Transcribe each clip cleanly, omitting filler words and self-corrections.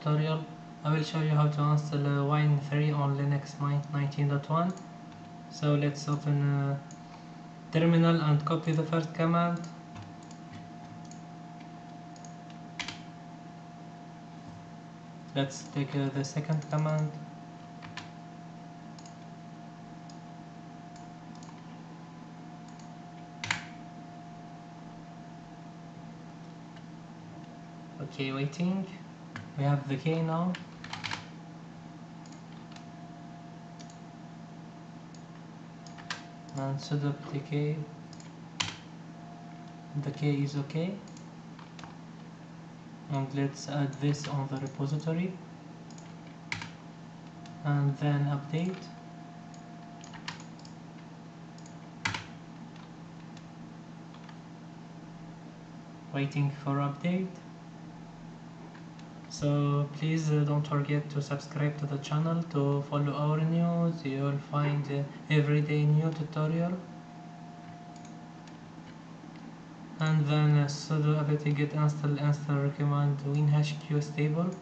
tutorial I will show you how to install Wine 3 on Linux Mint 19.1. So let's open terminal and copy the first command. Let's take the second command. Okay, waiting. We have the key now. And sudo apt-key. The key is okay. And let's add this on the repository. And then update. Waiting for update. So please don't forget to subscribe to the channel to follow our news. You will find everyday new tutorial. And then sudo apt-get install recommend winehq-stable.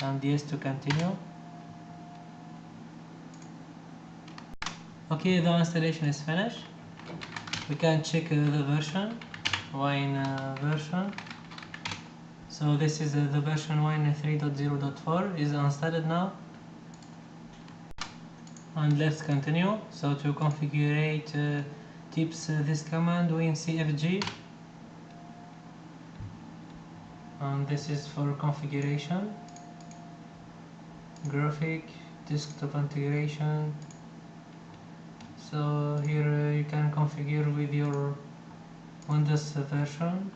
And yes to continue. Okay, the installation is finished. We can check the version, Wine version. So this is the version Wine 3.0.4 is installed now. And let's continue. So to configure tips this command winecg, and this is for configuration, graphic, desktop integration. So here you can configure with your Windows version.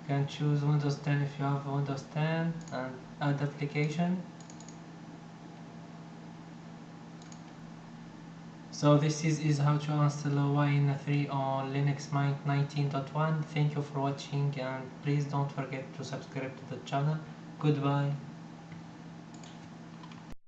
You can choose Windows 10 if you have Windows 10 and add application. So this is how to install Wine 3 on Linux Mint 19.1. Thank you for watching and please don't forget to subscribe to the channel. Goodbye.